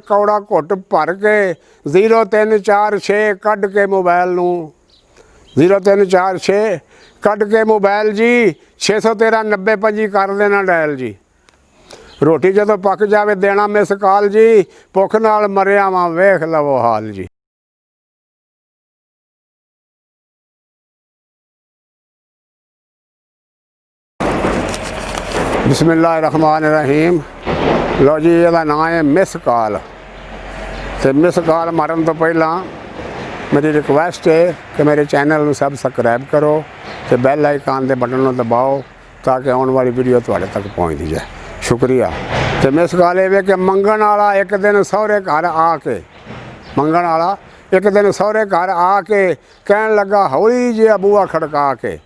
कौड़ा घुट भर के 0346 कढ़ के मोबाइल नूं 0346 कढ़ के मोबाइल जी 613 90 कर देना डायल जी। रोटी जदों पक जावे देना मिस कॉल जी। भुख नाल मरिया वां वेख लवो हाल जी। बिस्मिल्लाहिर्रहमानिर्रहीम। लो जी इहदा नाम है मिस कॉल। तो मिस कॉल मारन तो पहला मेरी रिक्वेस्ट है कि मेरे चैनल में सबसक्राइब करो तो बैल आइकन के बटन को दबाओ ताकि आने वाली वीडियो तुहाडे तक पहुँचती जाए। शुक्रिया। तो मिस कॉल ये कि मंगण वाला एक दिन सहुरे घर आके मंगण वाला एक दिन सहुरे घर आके कहन लगा हौली जिहा बूहा खड़का के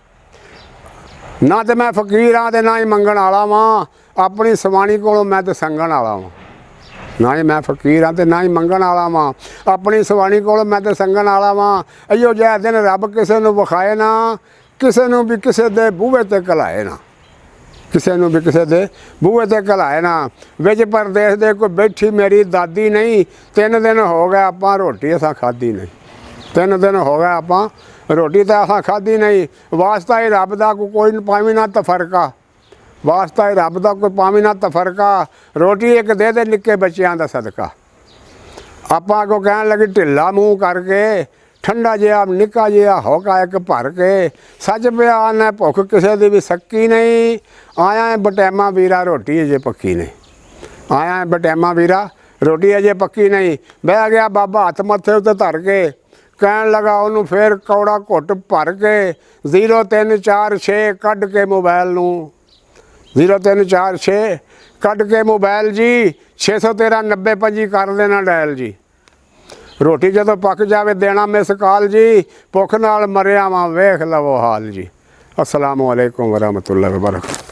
ना तो मैं फकीर हाँ तो ना ही मंगण वाला वां। अपनी सवाणी कोलों मैं तो संगण वाला वां। ना ही मैं फकीर हाँ तो ना ही मंगण वाला वां। अपनी सवाणी कोलों मैं तो संगण वाला वां। इहो जिहा दिन रब किसी नूं विखाए ना किसी नूं भी किसी दे बूहे ते घलाए ना किसी नूं भी किसी दे बूहे ते घलाए ना। विच परदेस दे कोई बैठी मेरी दादी नहीं। 3 दिन हो गए आपां रोटी असां खाधी नहीं। 3 दिन हो गए आपां रोटी तो असां खाधी नहीं। वास्ता ही रब दा कोई पावी ना तफरका। वास्ता ही रब दा कोई पावी ना तफरका। रोटी एक दे निक्के बच्चों का सदका। आपां अगों कहन लगे ढिला मूँह करके ठंडा जिहा निक्का जिहा होका एक भर के सच पिया आना भुख किसी की भी सक्की नहीं। आया है बटैमा वीरा रोटी अजे पक्की नहीं। आया है बटैमा वीरा रोटी अजे पक्की नहीं। बह गया बाबा हथ मत्थे उत्ते धर के कहन लगा उन्होंने फिर कौड़ा घुट भर के 0346 कढ़ के मोबाइल नूं 0346 कढ़ के मोबाइल जी 613 90 कर देना डायल जी। रोटी जदों पक जावे देना मिस कॉल जी। भुख नाल मरिया वां वेख लवो हाल जी। अस्सलामु अलैकुम वरहमतुल्लाहि वबरकातुहू।